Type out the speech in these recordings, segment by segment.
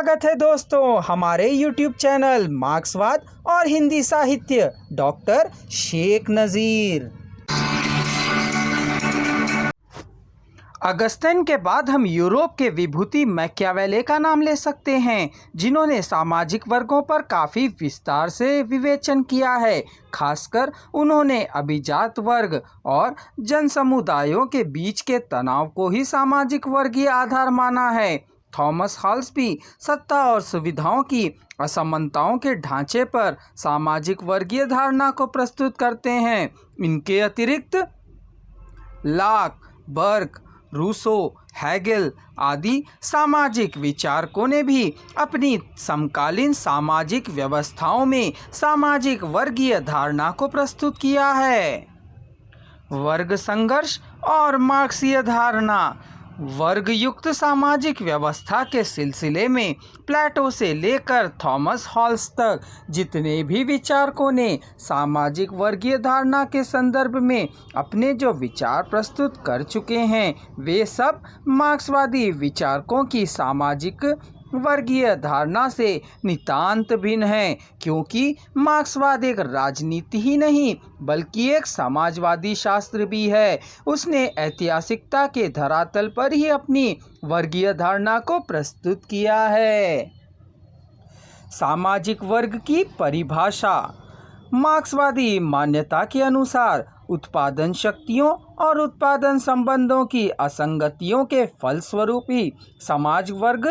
स्वागत है दोस्तों हमारे YouTube चैनल मार्क्सवाद और हिंदी साहित्य डॉक्टर शेख नज़ीर। अगस्तिन के बाद हम यूरोप के विभूति मैकियावेली का नाम ले सकते हैं, जिन्होंने सामाजिक वर्गों पर काफ़ी विस्तार से विवेचन किया है। खासकर उन्होंने अभिजात वर्ग और जनसमुदायों के बीच के तनाव को ही सामाजिक वर्गीय आधार माना है। थॉमस हॉल्स भी सत्ता और सुविधाओं की असमानताओं के ढांचे पर सामाजिक वर्गीय धारणा को प्रस्तुत करते हैं। इनके अतिरिक्त लॉक, बर्क, रूसो, हेगेल आदि सामाजिक विचारकों ने भी अपनी समकालीन सामाजिक व्यवस्थाओं में सामाजिक वर्गीय धारणा को प्रस्तुत किया है। वर्ग संघर्ष और मार्क्सीय धारणा। वर्ग युक्त सामाजिक व्यवस्था के सिलसिले में प्लेटो से लेकर थॉमस हॉल्स तक जितने भी विचारकों ने सामाजिक वर्गीय धारणा के संदर्भ में अपने जो विचार प्रस्तुत कर चुके हैं, वे सब मार्क्सवादी विचारकों की सामाजिक वर्गीय धारणा से नितांत भिन्न है, क्योंकि मार्क्सवाद एक राजनीति ही नहीं बल्कि एक समाजवादी शास्त्र भी है। उसने ऐतिहासिकता के धरातल पर ही अपनी वर्गीय धारणा को प्रस्तुत किया है। सामाजिक वर्ग की परिभाषा। मार्क्सवादी मान्यता के अनुसार उत्पादन शक्तियों और उत्पादन संबंधों की असंगतियों के फलस्वरूप ही समाज वर्ग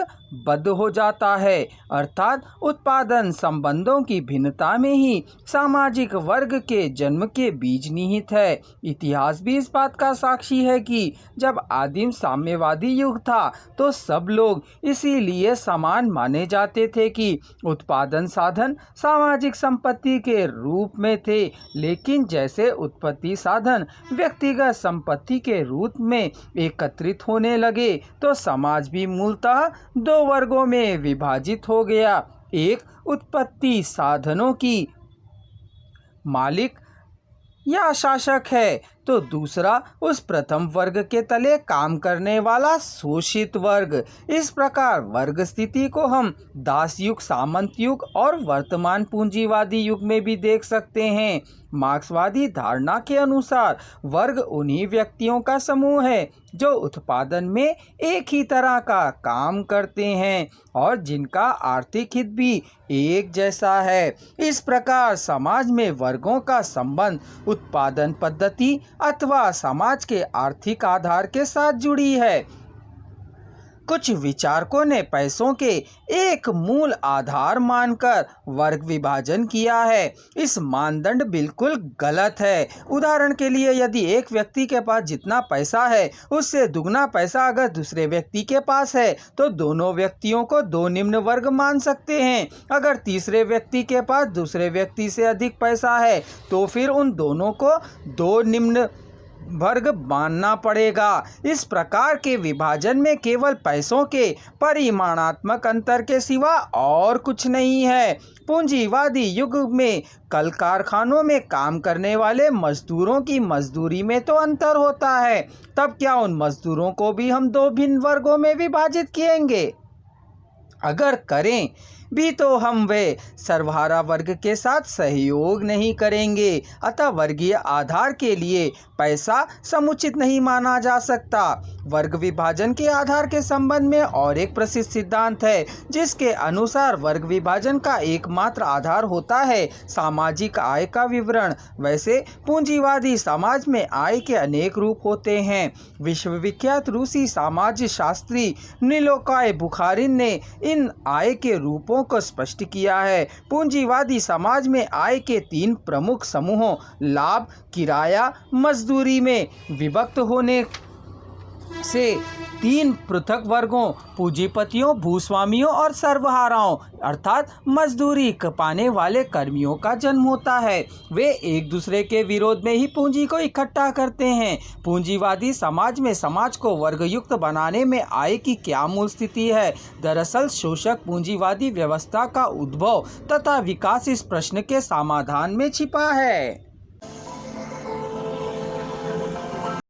बद्ध हो जाता है, अर्थात उत्पादन संबंधों की भिन्नता में ही सामाजिक वर्ग के जन्म के बीज निहित है। इतिहास भी इस बात का साक्षी है कि जब आदिम साम्यवादी युग था तो सब लोग इसीलिए समान माने जाते थे कि उत्पादन साधन सामाजिक संपत्ति के रूप में थे, लेकिन जैसे उत्पत्ति साधन व्यक्तिगत संपत्ति के रूप में एकत्रित होने लगे तो समाज भी मूलतः दो वर्गों में विभाजित हो गया। एक उत्पत्ति साधनों की मालिक या शासक है तो दूसरा उस प्रथम वर्ग के तले काम करने वाला शोषित वर्ग। इस प्रकार वर्ग स्थिति को हम दास युग, सामंत युग और वर्तमान पूंजीवादी युग में भी देख सकते हैं। मार्क्सवादी धारणा के अनुसार वर्ग उन्हीं व्यक्तियों का समूह है जो उत्पादन में एक ही तरह का काम करते हैं और जिनका आर्थिक हित भी एक जैसा है। इस प्रकार समाज में वर्गों का संबंध उत्पादन पद्धति अथवा समाज के आर्थिक आधार के साथ जुड़ी है। कुछ विचारकों ने पैसों के एक मूल आधार मानकर वर्ग विभाजन किया है। इस मानदंड बिल्कुल गलत है। उदाहरण के लिए यदि एक व्यक्ति के पास जितना पैसा है उससे दुगना पैसा अगर दूसरे व्यक्ति के पास है तो दोनों व्यक्तियों को दो निम्न वर्ग मान सकते हैं। अगर तीसरे व्यक्ति के पास दूसरे व्यक्ति से अधिक पैसा है तो फिर उन दोनों को दो निम्न वर्ग मानना पड़ेगा। इस प्रकार के विभाजन में केवल पैसों के परिमाणात्मक अंतर के सिवा और कुछ नहीं है। पूंजीवादी युग में कल कारखानों में काम करने वाले मजदूरों की मजदूरी में तो अंतर होता है, तब क्या उन मजदूरों को भी हम दो भिन्न वर्गों में विभाजित किएंगे? अगर करें भी तो हम वे सर्वहारा वर्ग के साथ सहयोग नहीं करेंगे। अतः वर्गीय आधार के लिए पैसा समुचित नहीं माना जा सकता। वर्ग विभाजन के आधार के संबंध में और एक प्रसिद्ध सिद्धांत है जिसके अनुसार वर्ग विभाजन का एकमात्र आधार होता है सामाजिक आय का विवरण। वैसे पूंजीवादी समाज में आय के अनेक रूप होते हैं। विश्वविख्यात रूसी समाज शास्त्री निकोलाई बुखारिन ने इन आय के रूपों को स्पष्ट किया है। पूंजीवादी समाज में आय के तीन प्रमुख समूहों लाभ, किराया, मजदूरी में विभक्त होने से तीन पृथक वर्गों पूंजीपतियों, भूस्वामियों और सर्वहाराओं अर्थात मजदूरी पाने वाले कर्मियों का जन्म होता है। वे एक दूसरे के विरोध में ही पूंजी को इकट्ठा करते हैं। पूंजीवादी समाज में समाज को वर्गयुक्त बनाने में आय की क्या मूल स्थिति है? दरअसल शोषक पूंजीवादी व्यवस्था का उद्भव तथा विकास इस प्रश्न के समाधान में छिपा है।